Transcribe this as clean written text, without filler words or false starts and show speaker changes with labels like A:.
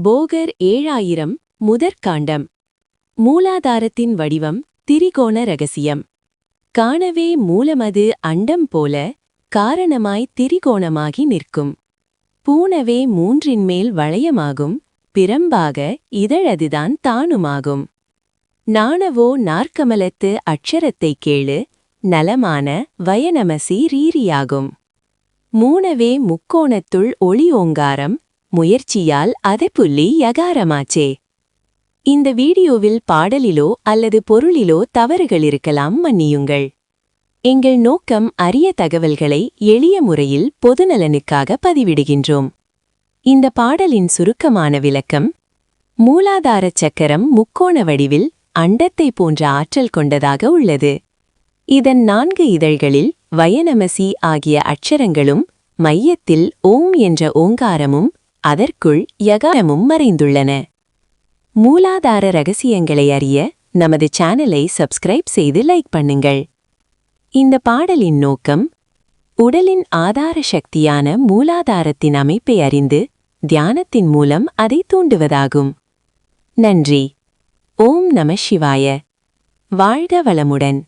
A: போகர் 7000 முதற்காண்டம். மூலாதாரத்தின் வடிவம் திரிகோண ரகசியம். காணவே மூலமது அண்டம் போல காரணமாய் திரிகோணமாகி நிற்கும். பூணவே மூன்றின்மேல் வளையமாகும், பிரம்பாக இதழதுதான் தானுமாகும். நாணவோ நாற்கமலத்து அட்சரத்தைக் கேளு, நலமான வயநமசி ரீரியாகும். மூணவே முக்கோணத்துள் ஒளி ஓங்காரம், முயற்சியால் அதை புள்ளி யகாரமாச்சே. இந்த வீடியோவில் பாடலிலோ அல்லது பொருளிலோ தவறுகள் இருக்கலாம், மன்னியுங்கள். எங்கள் நோக்கம் அரிய தகவல்களை எளிய முறையில் பொதுநலனுக்காக பதிவிடுகின்றோம். இந்த பாடலின் சுருக்கமான விளக்கம்: மூலாதாரச் சக்கரம் முக்கோண வடிவில் அண்டத்தை போன்ற ஆற்றல் கொண்டதாக உள்ளது. இதன் 4 இதழ்களில் வயநமசி ஆகிய அட்சரங்களும் மையத்தில் ஓம் என்ற ஓங்காரமும் அதற்குள் யகாரமும் மறைந்துள்ளன. மூலாதார ரகசியங்களை அறிய நமது சேனலை சப்ஸ்கிரைப் செய்து லைக் பண்ணுங்கள். இந்த பாடலின் நோக்கம் உடலின் ஆதார சக்தியான மூலாதாரத்தின் அமைப்பை அறிந்து தியானத்தின் மூலம் அதை தூண்டுவதாகும். நன்றி. ஓம் நம சிவாய. வாழ்க வளமுடன்.